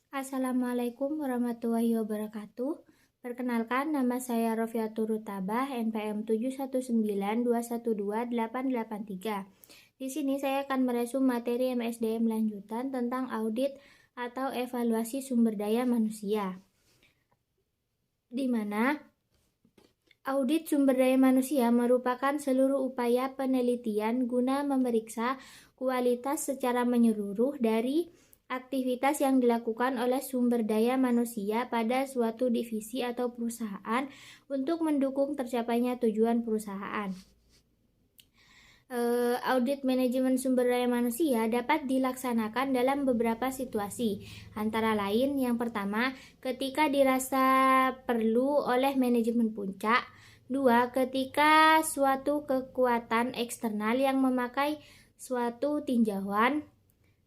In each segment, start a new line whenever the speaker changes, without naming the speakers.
Assalamualaikum warahmatullahi wabarakatuh. Perkenalkan, nama saya Rofiatul Rutabah, NPM 719212883. Di sini saya akan meresum materi MSDM lanjutan tentang audit atau evaluasi sumber daya manusia. Di mana audit sumber daya manusia merupakan seluruh upaya penelitian guna memeriksa kualitas secara menyeluruh dari aktivitas yang dilakukan oleh sumber daya manusia pada suatu divisi atau perusahaan untuk mendukung tercapainya tujuan perusahaan. Audit manajemen sumber daya manusia dapat dilaksanakan dalam beberapa situasi, antara lain yang pertama, ketika dirasa perlu oleh manajemen puncak. 2. Ketika suatu kekuatan eksternal yang memakai suatu tinjauan.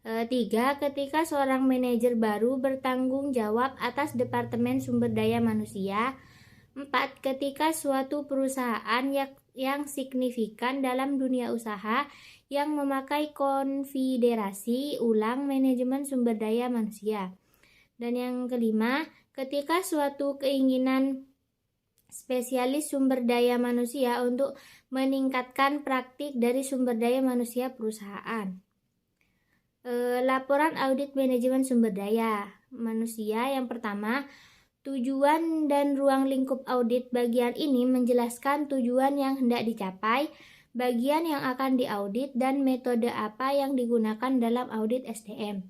3. Ketika seorang manajer baru bertanggung jawab atas Departemen Sumber Daya Manusia. 4. Ketika suatu perusahaan yang signifikan dalam dunia usaha yang memakai konfederasi ulang manajemen sumber daya manusia. Dan yang kelima, ketika suatu keinginan spesialis sumber daya manusia untuk meningkatkan praktik dari sumber daya manusia perusahaan. Laporan audit manajemen sumber daya manusia yang pertama, tujuan dan ruang lingkup audit. Bagian ini menjelaskan tujuan yang hendak dicapai, bagian yang akan diaudit, dan metode apa yang digunakan dalam audit SDM.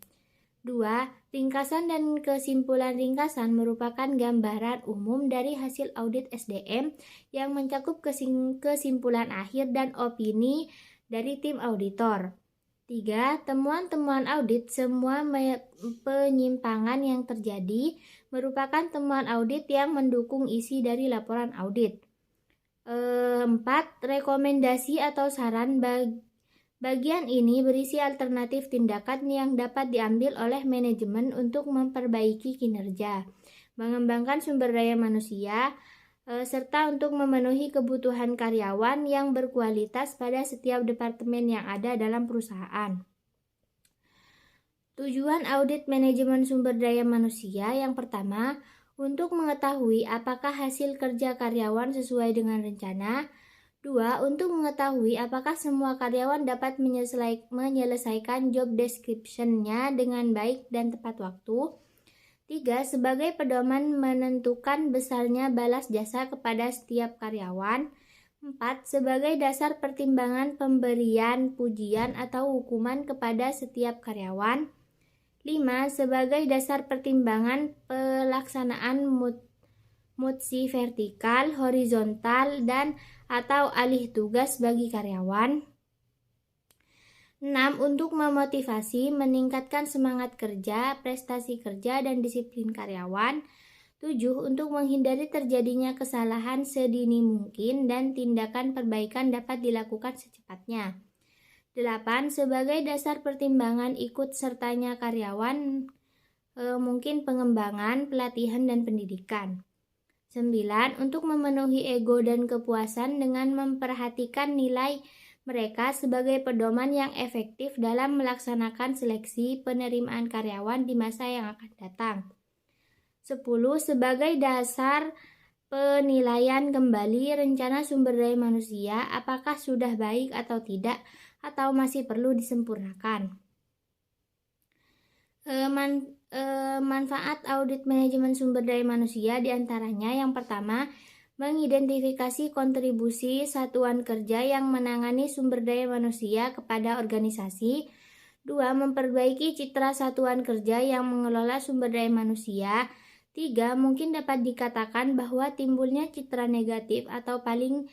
2. Ringkasan dan kesimpulan ringkasan merupakan gambaran umum dari hasil audit SDM yang mencakup kesimpulan akhir dan opini dari tim auditor. 3. Temuan-temuan audit. Semua penyimpangan yang terjadi merupakan temuan audit yang mendukung isi dari laporan audit. 4. Rekomendasi atau saran. Bagian ini berisi alternatif tindakan yang dapat diambil oleh manajemen untuk memperbaiki kinerja, mengembangkan sumber daya manusia, serta untuk memenuhi kebutuhan karyawan yang berkualitas pada setiap departemen yang ada dalam perusahaan. Tujuan audit manajemen sumber daya manusia yang pertama, untuk mengetahui apakah hasil kerja karyawan sesuai dengan rencana. 2. Untuk mengetahui apakah semua karyawan dapat menyelesaikan job description-nya dengan baik dan tepat waktu. 3. Sebagai pedoman menentukan besarnya balas jasa kepada setiap karyawan. 4. Sebagai dasar pertimbangan pemberian pujian atau hukuman kepada setiap karyawan. 5. Sebagai dasar pertimbangan pelaksanaan mutsi vertikal, horizontal, dan atau alih tugas bagi karyawan. 6. Untuk memotivasi, meningkatkan semangat kerja, prestasi kerja, dan disiplin karyawan. 7. Untuk menghindari terjadinya kesalahan sedini mungkin dan tindakan perbaikan dapat dilakukan secepatnya. 8. Sebagai dasar pertimbangan ikut sertanya karyawan, mungkin pengembangan, pelatihan, dan pendidikan. 9. Untuk memenuhi ego dan kepuasan dengan memperhatikan nilai mereka sebagai pedoman yang efektif dalam melaksanakan seleksi penerimaan karyawan di masa yang akan datang. 10. Sebagai dasar penilaian kembali rencana sumber daya manusia, apakah sudah baik atau tidak, atau masih perlu disempurnakan. Manfaat audit manajemen sumber daya manusia diantaranya yang pertama, mengidentifikasi kontribusi satuan kerja yang menangani sumber daya manusia kepada organisasi. 2. Memperbaiki citra satuan kerja yang mengelola sumber daya manusia. 3. Mungkin dapat dikatakan bahwa timbulnya citra negatif atau paling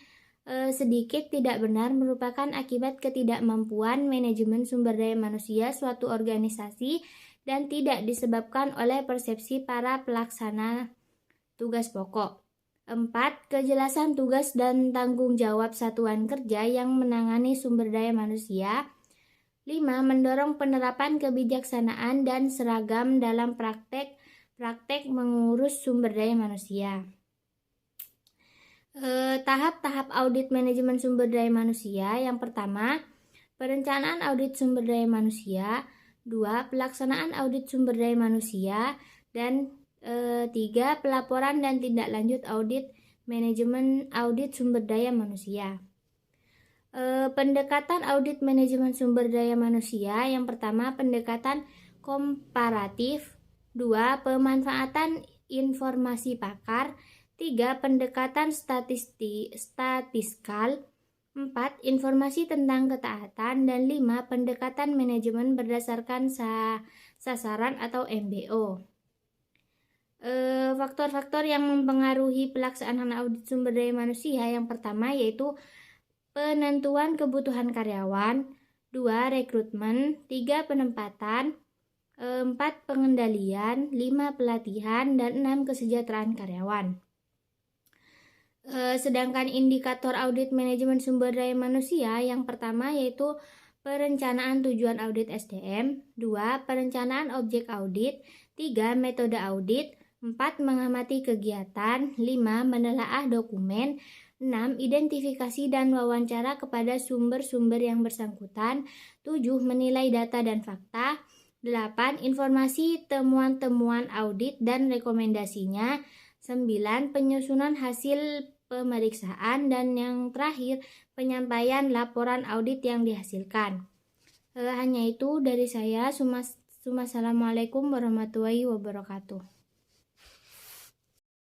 sedikit tidak benar merupakan akibat ketidakmampuan manajemen sumber daya manusia suatu organisasi dan tidak disebabkan oleh persepsi para pelaksana tugas pokok. 4. Kejelasan tugas dan tanggung jawab satuan kerja yang menangani sumber daya manusia. 5. Mendorong penerapan kebijaksanaan dan seragam dalam praktek mengurus sumber daya manusia. Tahap-tahap audit manajemen sumber daya manusia. Yang pertama, perencanaan audit sumber daya manusia. 2. Pelaksanaan audit sumber daya manusia. Dan 3. Pelaporan dan tindak lanjut audit manajemen audit sumber daya manusia. Pendekatan audit manajemen sumber daya manusia. Yang pertama, pendekatan komparatif. 2. Pemanfaatan informasi pakar. 3. Pendekatan statistical. 4. Informasi tentang ketaatan. Dan 5. Pendekatan manajemen berdasarkan sasaran atau MBO. Faktor-faktor yang mempengaruhi pelaksanaan audit sumber daya manusia. Yang pertama yaitu penentuan kebutuhan karyawan. 2. Rekrutmen. 3. Penempatan. 4. Pengendalian. 5. Pelatihan. Dan 6. Kesejahteraan karyawan. Sedangkan indikator audit manajemen sumber daya manusia yang pertama yaitu perencanaan tujuan audit SDM. 2. Perencanaan objek audit. 3. Metode audit. 4. Mengamati kegiatan. 5. Menelaah dokumen. 6. Identifikasi dan wawancara kepada sumber-sumber yang bersangkutan. 7. Menilai data dan fakta. 8. Informasi temuan-temuan audit dan rekomendasinya. 9. Penyusunan hasil pemeriksaan. Dan yang terakhir, penyampaian laporan audit yang dihasilkan. Hanya itu dari saya. Assalamualaikum warahmatullahi wabarakatuh.